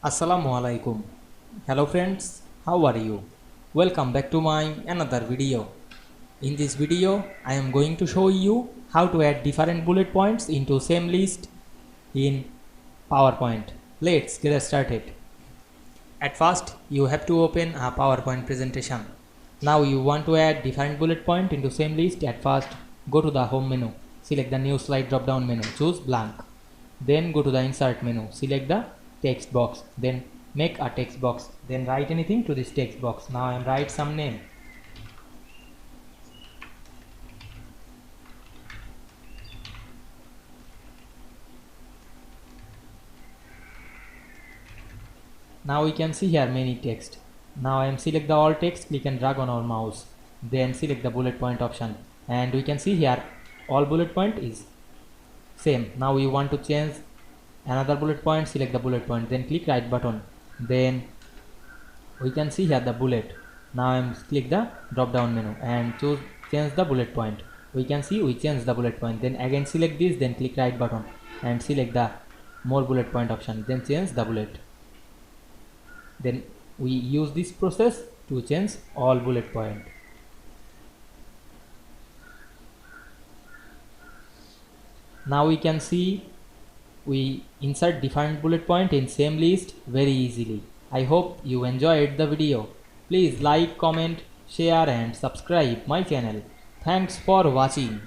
Assalamu Walaikum. Hello friends, how are you? Welcome back to my another video. In this video, I am going to show you how to add different bullet points into same list in PowerPoint. Let's get started. At first, you have to open a PowerPoint presentation. Now you want to add different bullet point into same list. At first, go to the home menu, select the new slide drop down menu, choose blank. Then go to the insert menu, select the text box, then make a text box, then write anything to this text box. Now I am write some name. Now we can see here many text. Now I am select the all text, click and drag on our mouse, then select the bullet point option, and we can see here all bullet point is same. Now we want to change another bullet point, select the bullet point, then click right button, then we can see here the bullet. Now I am click the drop down menu and choose change the bullet point. We can see we change the bullet point, then again select this, then click right button and select the more bullet point option, then change the bullet. Then we use this process to change all bullet point. Now we can see we insert different bullet point in same list very easily. I hope you enjoyed the video. Please like, comment, share and subscribe my channel. Thanks for watching.